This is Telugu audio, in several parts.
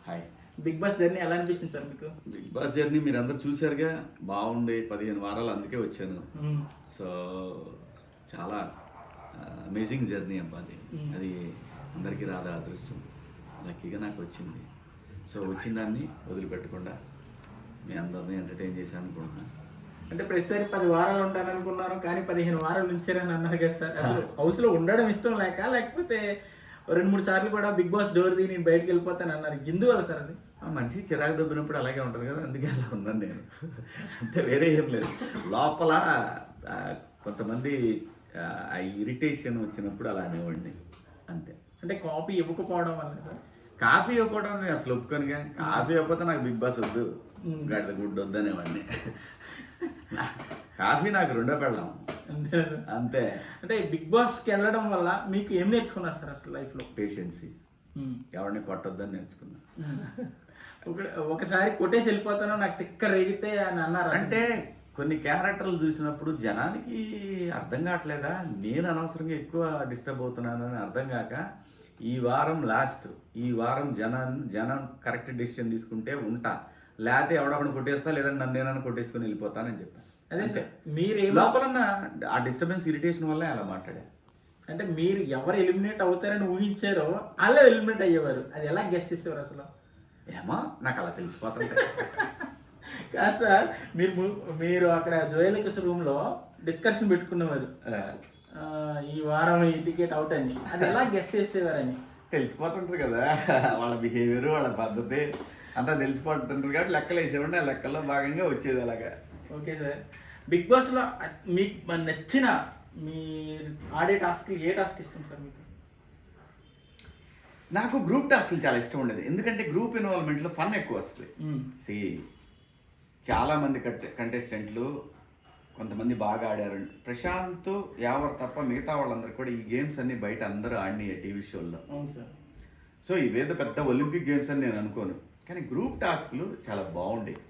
హాయ్. బిగ్ బాస్ జర్నీ ఎలా అనిపించింది సార్ మీకు? బిగ్ బాస్ జర్నీ మీరు అందరు చూశారుగా, బాగుంది. 15 వారాలు అందుకే వచ్చాను. సో చాలా అమేజింగ్ జర్నీ అబ్బా అది. అది అందరికీ రాదా అదృష్టం, లక్కీగా నాకు వచ్చింది. సో వచ్చిన దాన్ని వదిలిపెట్టకుండా మీ అందరినీ ఎంటర్టైన్ చేశాను అనుకుంటున్నాను. అంటే ప్రతిసారి 10 వారాలు ఉంటాను అనుకున్నారు, కానీ 15 వారాలు ఉంచారని అన్నారు కదా సార్. అసలు హౌస్లో ఉండడం ఇష్టం లేకపోతే 2-3 సార్లు కూడా బిగ్ బాస్ డోర్ దిగి నేను బయటకు వెళ్ళిపోతాను అన్నారు. ఎందువల్ల సార్ అది? ఆ మనిషి చిరాకు దొబ్బినప్పుడు అలాగే ఉంటుంది కదా, అందుకే అలా ఉన్నాను నేను. అంతే, వేరే ఏం లేదు. లోపల కొంతమంది ఆ ఇరిటేషన్ వచ్చినప్పుడు అలా అనేవాడిని అంతే. అంటే కాపీ ఇవ్వకపోవడం వల్ల సార్? కాఫీ ఇవ్వకపోవడం నేను అసలు ఒప్పుకోనుగా. కాఫీ ఇవ్వకపోతే నాకు బిగ్ బాస్ వద్దు, గడ్డ గుడ్డు వద్దు అనేవాడిని. కాఫీ నాకు రెండో పెళ్ళాం అంతే సార్. అంతే. అంటే బిగ్ బాస్కి వెళ్ళడం వల్ల మీకు ఏం నేర్చుకున్నారు సార్ అసలు లైఫ్లో? పేషెన్సీ. ఎవరిని కొట్టొద్దని నేర్చుకున్నా. ఒకసారి కొట్టేసి వెళ్ళిపోతానో నాకు తిక్క రేగితే అని అన్నారు. అంటే కొన్ని క్యారెక్టర్లు చూసినప్పుడు జనానికి అర్థం కావట్లేదా, నేను అనవసరంగా ఎక్కువ డిస్టర్బ్ అవుతున్నానని అర్థం కాక ఈ వారం లాస్ట్, ఈ వారం జనం కరెక్ట్ డెసిషన్ తీసుకుంటే ఉంటా, లేకపోతే ఎవడొకడు కొట్టేస్తా, లేదంటే నన్ను నేనని కొట్టేసుకుని వెళ్ళిపోతానని చెప్పాను. అదే సార్, మీరు లోపల ఆ డిస్టర్బెన్స్ ఇరిటేషన్ వల్ల అలా మాట్లాడా. అంటే మీరు ఎవరు ఎలిమినేట్ అవుతారని ఊహించారో అలా ఎలిమినేట్ అయ్యేవారు. అది ఎలా గెస్ చేసేవారు అసలు? ఏమో నాకు అలా తెలిసిపోతుంది. కాదు సార్, మీరు అక్కడ జోయలికస్ రూమ్లో డిస్కషన్ పెట్టుకునేవారు, ఈ వారం ఈ టికెట్ అవుట్ అని. అది ఎలా గెస్ చేసేవారని? తెలిసిపోతుంటుంది కదా, వాళ్ళ బిహేవియర్, వాళ్ళ పద్ధతి అంతా తెలిసిపోతుంటుంది కాబట్టి లెక్కలు వేసేవాడిని. ఆ లెక్కల్లో భాగంగా వచ్చేది అలాగా. ఓకే సార్, బిగ్ బాస్లో మీకు నచ్చిన మీ ఆడే టాస్క్ ఏ టాస్క్ ఇష్టం సార్ మీకు? నాకు గ్రూప్ టాస్క్లు చాలా ఇష్టం ఉండేది, ఎందుకంటే గ్రూప్ ఇన్వాల్వ్మెంట్లో ఫన్ ఎక్కువ వస్తుంది. చాలామంది కంటెస్టెంట్లు కొంతమంది బాగా ఆడారు. ప్రశాంత్, యావర్ తప్ప మిగతా వాళ్ళందరూ కూడా ఈ గేమ్స్ అన్ని బయట అందరూ ఆడినాయి టీవీ షోల్లో. అవును సార్. సో ఇవేదో పెద్ద ఒలింపిక్ గేమ్స్ అని నేను అనుకోను, కానీ గ్రూప్ టాస్క్లు చాలా బాగుండేవి,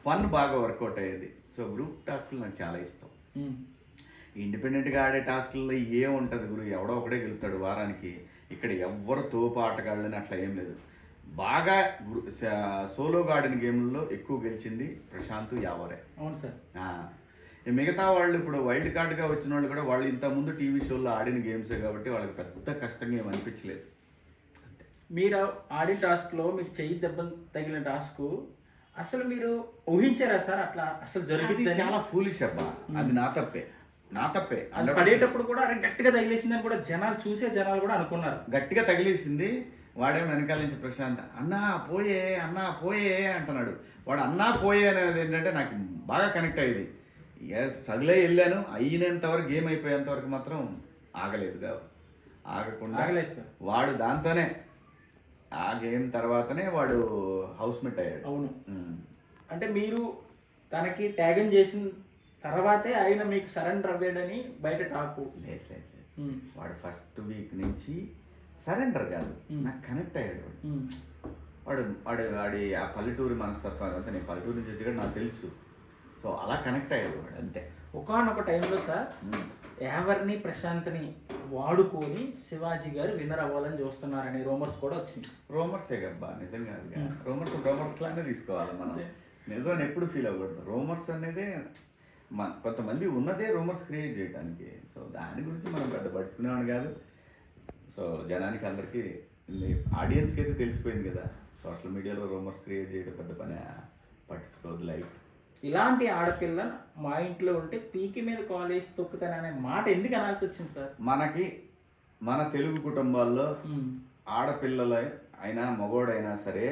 ఫన్ బాగా వర్కౌట్ అయ్యేది. సో గ్రూప్ టాస్క్లు నాకు చాలా ఇష్టం. ఇండిపెండెంట్గా ఆడే టాస్క్లలో ఏముంటుంది గురు, ఎవడో ఒకడే గెలుస్తాడు వారానికి. ఇక్కడ ఎవ్వరు తోపు ఆటగాళ్ళని అట్లా ఏం లేదు. బాగా సోలోగా ఆడిన గేమ్లలో ఎక్కువ గెలిచింది ప్రశాంత్, యావరే. అవును సార్. మిగతా వాళ్ళు ఇప్పుడు వైల్డ్ కార్డ్గా వచ్చిన వాళ్ళు కూడా వాళ్ళు ఇంతకుముందు టీవీ షోల్లో ఆడిన గేమ్సే కాబట్టి వాళ్ళకి పెద్ద కష్టంగా ఏమి అనిపించలేదు. మీరు ఆడిన టాస్క్లో మీకు చెయ్యి దెబ్బ తగిలిన టాస్క్ అసలు మీరు ఊహించారా సార్? అట్లా అసలు జరిగింది చాలా ఫూలిష్ అబ్బా, అది నా తప్పే. అది పడేటప్పుడు కూడా అరే గట్టిగా తగిలేసిందని కూడా జనాలు కూడా అనుకున్నారు. గట్టిగా తగిలేసింది. వాడే వెనకాల నుంచి ప్రశాంత్ అన్నా పోయే అంటున్నాడు. వాడు అన్నా పోయే అనేది ఏంటంటే నాకు బాగా కనెక్ట్ అయ్యేది. స్ట్రగుల్ అయ్యి వెళ్ళాను, అయినంత వరకు గేమ్ అయిపోయేంత వరకు మాత్రం ఆగలేదు. ఆగకుండా వాడు దాంతోనే ఆ గేమ్ తర్వాతనే వాడు హౌస్ మేట్ అయ్యాడు. అవును. అంటే మీరు తనకి త్యాగం చేసిన తర్వాతే ఆయన మీకు సరెండర్ అవ్వాడని బయట టాకు. లేదు, వాడు ఫస్ట్ వీక్ నుంచి సరెండర్ కాదు, నాకు కనెక్ట్ అయ్యాడు. వాడి ఆ పల్లెటూరి మనస్తత్వం అంతా, నేను పల్లెటూరు నుంచి వచ్చి నాకు తెలుసు. సో అలా కనెక్ట్ అయ్యాడు వాడు అంతే. ఒకానొక టైంలో సార్ యావర్ని, ప్రశాంత్ని వాడుకొని శివాజీ గారు విన్నర్ అవ్వాలని చూస్తున్నారని రూమర్స్ కూడా వచ్చింది. రూమర్సే కదా, నిజం కాదు. రూమర్స్ లానే తీసుకోవాలి మనం, నిజం అని ఎప్పుడు ఫీల్ అవ్వకూడదు. రూమర్స్ అనేది కొంతమంది ఉన్నదే రూమర్స్ క్రియేట్ చేయడానికి. సో దాని గురించి మనం పెద్ద పడుచుకునేవాడు కాదు. సో జనానికి అందరికీ, ఆడియన్స్కి అయితే తెలిసిపోయింది కదా, సోషల్ మీడియాలో రూమర్స్ క్రియేట్ చేయడం పెద్ద పని, పట్టించుకోవద్దు లైట్. ఇలాంటి ఆడపిల్ల మా ఇంట్లో ఉంటే పీకి మీద కాలేజ్ తొక్కుతాననే మాట ఎందుకు అనాల్సి వచ్చింది సార్? మన తెలుగు కుటుంబాల్లో ఆడపిల్లల అయినా మగోడైనా సరే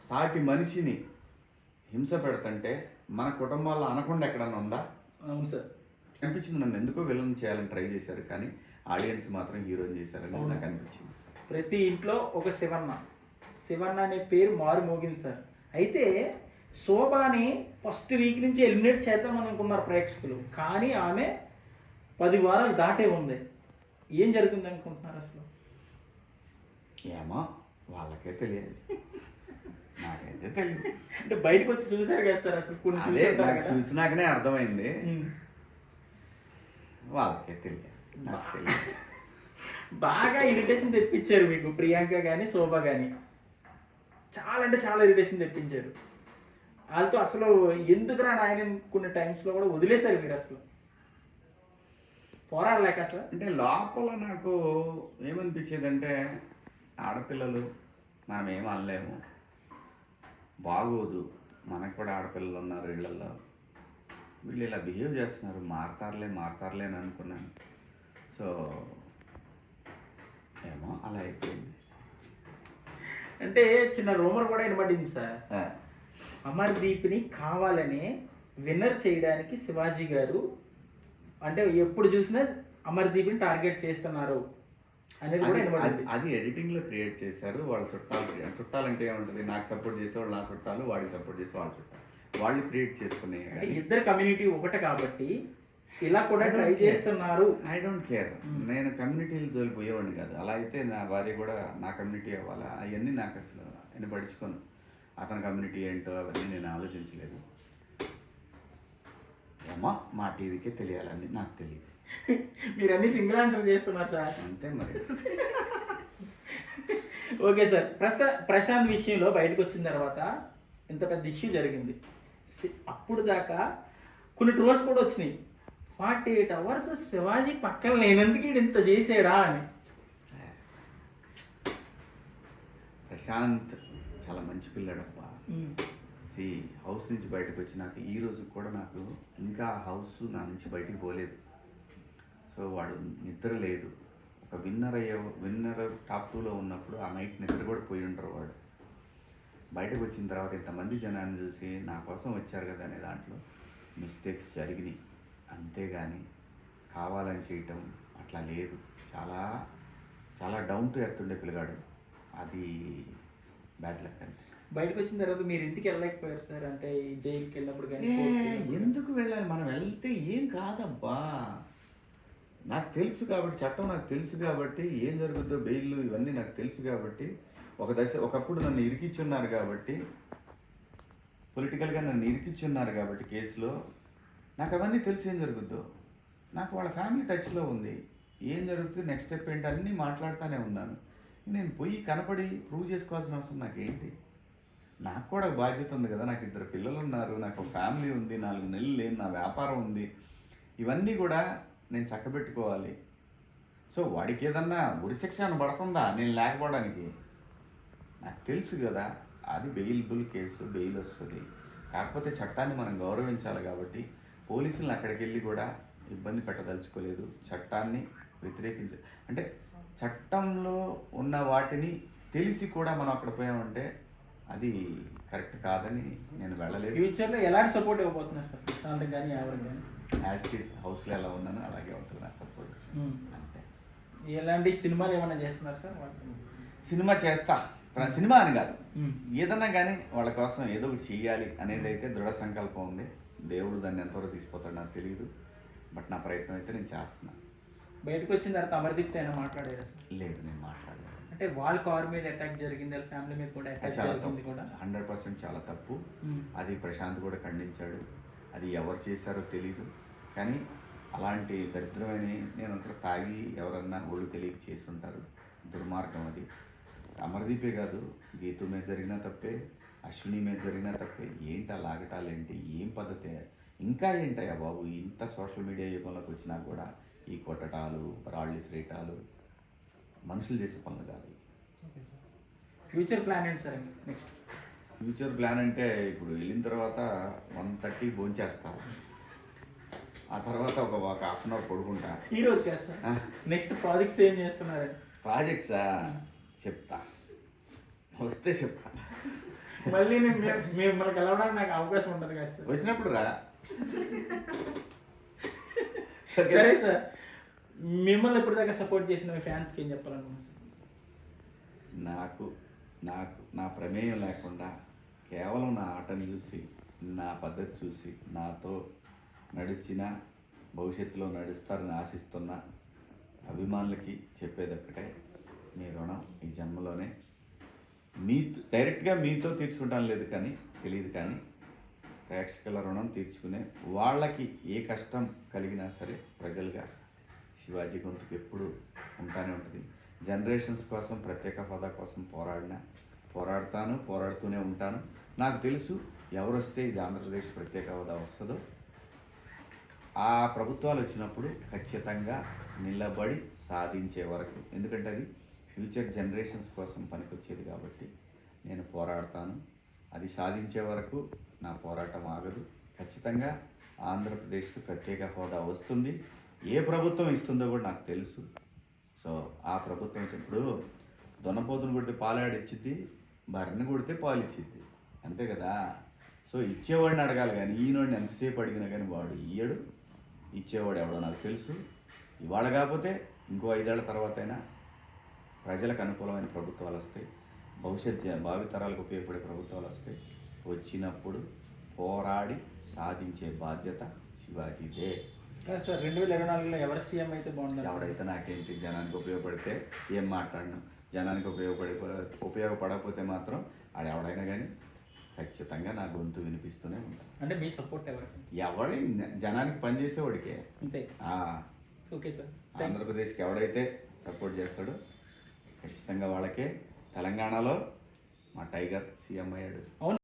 సాటి మనిషిని హింస పెడుతుంటే మన కుటుంబాల్లో అనకుండా ఎక్కడన్నా ఉందా? అవును సార్. అనిపించింది, నన్ను ఎందుకో విలన్ చేయాలని ట్రై చేశారు, కానీ ఆడియన్స్ మాత్రం హీరోని చేశారని నాకు అనిపించింది. ప్రతి ఇంట్లో ఒక శివన్న అనే పేరు మారు మోగింది సార్. అయితే శోభాని ఫస్ట్ వీక్ నుంచి ఎలిమినేట్ చేద్దామని అనుకున్నారు ప్రేక్షకులు, కానీ ఆమె 10 వారాలు దాటే ఉంది. ఏం జరిగింది అనుకుంటున్నారు అసలు? ఏమో వాళ్ళకే తెలియదు, నాకైతే తెలియదు. అంటే బయటకు వచ్చి చూసారు కదా సార్, అసలు కొన్ని చూసినాకనే అర్థమైంది. వాళ్ళకే తెలియదు, నాకు తెలియదు. బాగా ఇరిటేషన్ తెప్పించారు మీకు ప్రియాంక కానీ శోభ కానీ. చాలా అంటే చాలా ఇరిటేషన్ తెప్పించారు. వాళ్ళతో అసలు ఎందుకురా నాయన కొన్ని టైమ్స్లో కూడా వదిలేశారు మీరు అసలు పోరాడలేక సార్. అంటే లోపల నాకు ఏమనిపించేదంటే ఆడపిల్లలు మనం ఏం అనలేము, బాగోదు, మనకు కూడా ఆడపిల్లలు ఉన్నారు ఇళ్ళల్లో, వీళ్ళు ఇలా బిహేవ్ చేస్తున్నారు, మారతారులే అని అనుకున్నాను. సో ఏమో అలా అయిపోయింది. అంటే చిన్న రూమర్ కూడా వినబడింది సార్, అమర్దీప్ని కావాలని విన్నర్ చేయడానికి శివాజీ గారు అంటే ఎప్పుడు చూసినా అమర్దీప్ని టార్గెట్ చేస్తున్నారు అనేది కూడా వినబడింది. అది ఎడిటింగ్లో క్రియేట్ చేశారు వాళ్ళ చుట్టాలంటే ఏముంటుంది, నాకు సపోర్ట్ చేసేవాళ్ళు నా చుట్టాలు, వాడికి సపోర్ట్ చేసే వాళ్ళ చుట్టాలు, వాళ్ళు క్రియేట్ చేసుకునే. ఇద్దరు కమ్యూనిటీ ఒకటే కాబట్టి ఇలా కూడా ట్రై చేస్తున్నారు. ఐ డోంట్ కేర్, నేను కమ్యూనిటీలు తోలిపోయేవాడిని కాదు. అలా అయితే నా భార్య కూడా నా కమ్యూనిటీ అవ్వాలా, అవన్నీ నాకు అసలు నేను పడుచుకోను. అతని కమ్యూనిటీ ఏంటో అవన్నీ నేను ఆలోచించలేదు. ఏమో మా టీవీకే తెలియాలని నాకు తెలియదు. మీరు అన్ని సింగిల్ ఆన్సర్ చేస్తున్నారు సార్. అంతే మరి. ఓకే సార్, ప్రశాంత్ విషయంలో బయటకు వచ్చిన తర్వాత ఇంత పెద్ద ఇష్యూ జరిగింది. అప్పుడు దాకా కొన్ని ట్రోల్స్ కూడా వచ్చినాయి, 48 అవర్స్ శివాజీ పక్కన లేనందుకు వీడు ఇంత చేసాడా అని. ప్రశాంత్ చాలా మంచి పిల్లాడబ్బా. హౌస్ నుంచి బయటకు వచ్చి నాకు ఈ రోజు కూడా నాకు ఇంకా హౌస్ నా నుంచి బయటికి పోలేదు. సో వాడు నిద్ర లేదు. ఒక విన్నర్ టాప్ 2లో ఉన్నప్పుడు ఆ నైట్ నిద్ర కూడా పోయి ఉంటారు. వాడు బయటకు వచ్చిన తర్వాత ఇంతమంది జనాన్ని చూసి నా కోసం వచ్చారు కదా అనే దాంట్లో మిస్టేక్స్ జరిగినాయి, అంతేగాని కావాలని చేయటం అట్లా లేదు. చాలా చాలా డౌన్ టు ఎర్త్ ఉండే పిల్లగాడు. అది బ్యాడ్ లక్ అంటే. బయటకు వచ్చిన తర్వాత మీరు ఇంటికి వెళ్ళలేకపోయారు సార్, అంటే జైలుకి వెళ్ళినప్పుడు కానీ. ఎందుకు వెళ్ళాలి, మనం వెళ్తే ఏం కాదబ్బా. నాకు తెలుసు కాబట్టి, చట్టం నాకు తెలుసు కాబట్టి, ఏం జరుగుతుందో బెయిల్ ఇవన్నీ నాకు తెలుసు కాబట్టి, ఒకప్పుడు నన్ను ఇరికిచ్చున్నారు కాబట్టి, పొలిటికల్గా నన్ను ఇరికిచ్చున్నారు కాబట్టి కేసులో నాకు అవన్నీ తెలిసి ఏం జరుగుద్దో. నాకు వాళ్ళ ఫ్యామిలీ టచ్లో ఉంది, ఏం జరుగుతుంది, నెక్స్ట్ స్టెప్ ఏంటి అన్నీ మాట్లాడుతూనే ఉన్నాను. నేను పోయి కనపడి ప్రూవ్ చేసుకోవాల్సిన అవసరం నాకేంటి? నాకు కూడా బాధ్యత ఉంది కదా, నాకు 2 పిల్లలు ఉన్నారు, నాకు ఫ్యామిలీ ఉంది, 4 నెలలు లేని నా వ్యాపారం ఉంది, ఇవన్నీ కూడా నేను చక్కబెట్టుకోవాలి. సో వాడికి ఏదన్నా ఉరిశిక్ష పడుతుందా నేను లేకపోవడానికి? నాకు తెలుసు కదా, అది బెయిల్బుల్ కేసు, బెయిల్ వస్తుంది. కాకపోతే చట్టాన్ని మనం గౌరవించాలి కాబట్టి పోలీసులను అక్కడికి వెళ్ళి కూడా ఇబ్బంది పెట్టదలుచుకోలేదు. చట్టాన్ని అంటే చట్టంలో ఉన్న వాటిని తెలిసి కూడా మనం అక్కడ పోయామంటే అది కరెక్ట్ కాదని నేను వెళ్ళలేదు. ఫ్యూచర్లో ఎలాంటి సపోర్ట్ ఇవ్వబోతున్నారు సార్ ప్రశాంత్ కానీ ఎవరికి కానీ? యాజ్ హౌస్లో ఎలా ఉన్నానో అలాగే ఉంటుంది నా సపోర్ట్. అంతే. ఎలాంటి సినిమాలు ఏమైనా చేస్తున్నారు సార్? సినిమా చేస్తా, సినిమా అని కాదు, ఏదన్నా కానీ వాళ్ళ కోసం ఏదో ఒకటి చెయ్యాలి అనేది అయితే దృఢ సంకల్పం ఉంది. దేవుడు దాన్ని ఎంతవరకు తీసుకుపోతాడు నాకు తెలియదు, బట్ నా ప్రయత్నం అయితే నేను చేస్తున్నాను. బయటకు వచ్చిన తర్వాత అమర్దీప్తో అయినా మాట్లాడారా సార్? లేదు, నేను మాట్లాడలేదు. అంటే వాళ్ళ కార్ మీద అటాక్ జరిగింది, వాళ్ళ ఫ్యామిలీ మీద కూడా అటాక్ జరిగింది కూడా 100% చాలా తప్పు. అది ప్రశాంత్ కూడా ఖండించాడు. అది ఎవరు చేశారో తెలీదు, కానీ అలాంటి దరిద్రమైన నేను అంతా తాగి ఎవరన్నా ఒళ్ళు తెలియక చేసి ఉంటారు. దుర్మార్గం అది. అమర్దీపే కాదు, గీతు మీద జరిగినా తప్పే, అశ్విని మీద జరిగినా తప్పే. ఏంటి ఆ లాగటాలేంటి, ఏం పద్ధతి, ఇంకా ఏంటయ్యా బాబు, ఇంత సోషల్ మీడియా యుగంలోకి వచ్చినా కూడా ఈ కొట్టటాలు, రాళ్ళు ఇసిరేటాలు మనుషులు చేసే పనులు కాదు. ఫ్యూచర్ ప్లాన్ ఏంటి సార్ నెక్స్ట్? ఫ్యూచర్ ప్లాన్ అంటే ఇప్పుడు వెళ్ళిన తర్వాత 1:30 భోంచేస్తాను, ఆ తర్వాత ఒక హాఫ్ అన్ అవర్ పడుకుంటా. ఈరోజు కాదు సార్, నెక్స్ట్ ప్రాజెక్ట్స్ ఏం చేస్తున్నారు? ప్రాజెక్ట్సా చెప్తా, వస్తే చెప్తా. మళ్ళీ మిమ్మల్ని కలవడానికి నాకు అవకాశం ఉంటుంది కదా సార్? వచ్చినప్పుడు రా. సరే సార్, మిమ్మల్ని ఎప్పటిదాకా సపోర్ట్ చేసిన మీ ఫ్యాన్స్కి ఏం చెప్పాలనుకుంటున్నారు? నాకు నా ప్రమేయం లేకుండా కేవలం నా ఆటను చూసి, నా పద్ధతి చూసి నాతో నడిచిన, భవిష్యత్తులో నడుస్తారని ఆశిస్తున్న అభిమానులకి చెప్పేది ఒక్కటే, మీ రుణం ఈ జన్మలోనే డైరెక్ట్గా మీతో తీర్చుకుంటాను లేదు కానీ తెలియదు, కానీ ప్రేక్షకుల రుణం తీర్చుకునే వాళ్ళకి ఏ కష్టం కలిగినా సరే ప్రజలుగా శివాజీ గొంతుకు ఎప్పుడు ఉంటానే ఉంటుంది. జనరేషన్స్ కోసం, ప్రత్యేక హోదా కోసం పోరాడిన పోరాడతాను, పోరాడుతూనే ఉంటాను. నాకు తెలుసు ఎవరు వస్తే ఇది ఆంధ్రప్రదేశ్ ప్రత్యేక హోదా వస్తుందో ఆ ప్రభుత్వాలు వచ్చినప్పుడు ఖచ్చితంగా నిలబడి సాధించే వరకు, ఎందుకంటే అది ఫ్యూచర్ జనరేషన్స్ కోసం పనికొచ్చేది కాబట్టి నేను పోరాడతాను. అది సాధించే వరకు నా పోరాటం ఆగదు. ఖచ్చితంగా ఆంధ్రప్రదేశ్కి ప్రత్యేక హోదా వస్తుంది. ఏ ప్రభుత్వం ఇస్తుందో కూడా నాకు తెలుసు. సో ఆ ప్రభుత్వం ఇప్పుడు దొన్నపోతును కొడితే పాలాడిచ్చిద్ది, బర్రెని కొడితే పాలు ఇచ్చిద్ది, అంతే కదా. సో ఇచ్చేవాడిని అడగాలి కానీ ఈయనోడిని ఎంతసేపు అడిగినా కానీ వాడు ఇయ్యడు. ఇచ్చేవాడు ఎవడో నాకు తెలుసు. ఇవాళ కాకపోతే ఇంకో 5 ఏళ్ల తర్వాత అయినా ప్రజలకు అనుకూలమైన ప్రభుత్వాలు వస్తాయి, భావితరాలకు ఉపయోగపడే ప్రభుత్వాలు వస్తాయి. వచ్చినప్పుడు పోరాడి సాధించే బాధ్యత శివాజీదే. కానీ సార్ 2024లో ఎవరు సీఎం అయితే బాగుంటుంది? ఎవడైతే నాకేంటి, జనానికి ఉపయోగపడితే ఏం మాట్లాడను, జనానికి ఉపయోగపడకపోతే మాత్రం ఆడ ఎవడైనా కానీ ఖచ్చితంగా నా గొంతు వినిపిస్తూనే ఉంటాను. అంటే మీ సపోర్ట్ ఎవరికి? ఎవడి జనానికి పనిచేసేవాడికే. అంతే. Okay sir. ఆంధ్రప్రదేశ్కి ఎవడైతే సపోర్ట్ చేస్తాడో ఖచ్చితంగా వాళ్ళకే. తెలంగాణలో మా టైగర్ సీఎం అయ్యాడు. అవును.